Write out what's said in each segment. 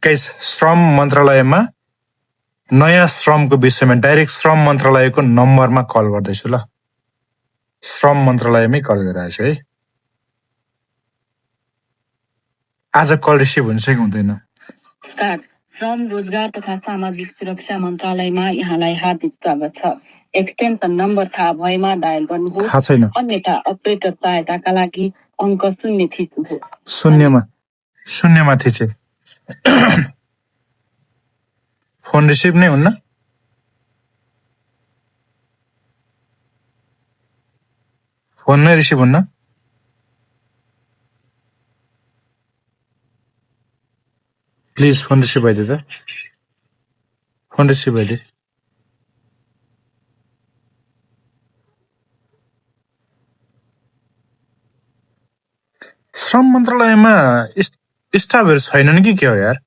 Guys श्रम मन्त्रालयमा नयाँ श्रमको विषयमा डाइरेक्ट श्रम मन्त्रालयको नम्बरमा कल गर्दैछु ल। श्रम मन्त्रालयमै कल गरिरहेको छु है। आज कल रिसिभ हुन्छ कि हुँदैन? श्रम रोजगार तथा सामाजिक सुरक्षा मन्त्रालयमा यहाँलाई हार्दिक स्वागत छ। एक्सटेन्सन नम्बर थाहा भएमा डायल गर्नुहोस्। थाहा छैन। अन्यथा अपरेटर सहायताका लागि अङ्क 0 थिच्नुहोस्। शून्यमा थिचे। फोन रिसिभ नै हुन्न। फोन नै रिसिभ हुन्न। प्लिज फोन रिसिभ भइदियो त। फोन रिसिभ भइदियो। श्रम मन्त्रालयमा स्टाफहरू छैनन् कि के हो यार?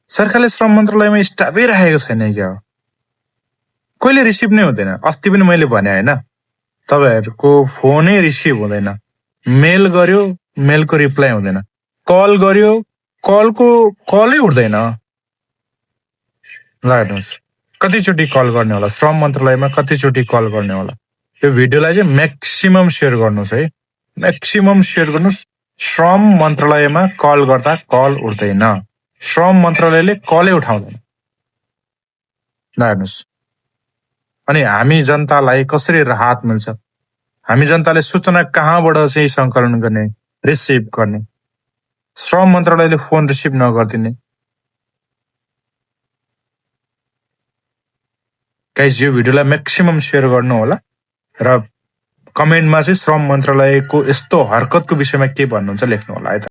सरकारले श्रम मन्त्रालयमा स्टाफै राखेको छैन क्या हो? कहिले रिसिभ नै हुँदैन। अस्ति पनि मैले भने होइन, तपाईँहरूको फोनै रिसिभ हुँदैन। मेल गर्यो, मेलको रिप्लाई हुँदैन। कल गर्यो, कलै उठ्दैन। ल हेर्नुहोस्, कतिचोटि कल गर्ने होला श्रम मन्त्रालयमा, कतिचोटि कल गर्ने होला। यो भिडियोलाई चाहिँ म्याक्सिमम सेयर गर्नुहोस् है, म्याक्सिमम सेयर गर्नुहोस्। श्रम मन्त्रालयमा कल गर्दा कल उठ्दैन। श्रम मन्त्रालयले कलै उठाउँदैन। ल हेर्नुहोस्। अनि हामी जनतालाई कसरी राहत मिल्छ? हामी जनताले सूचना कहाँबाट चाहिँ सङ्कलन गर्ने, रिसिभ गर्ने? श्रम मन्त्रालयले फोन रिसिभ नगरिदिने। गाइस यो भिडियोलाई म्याक्सिमम सेयर गर्नु होला र कमेन्टमा चाहिँ श्रम मन्त्रालयको यस्तो हरकतको विषयमा के भन्नुहुन्छ लेख्नु होला है त।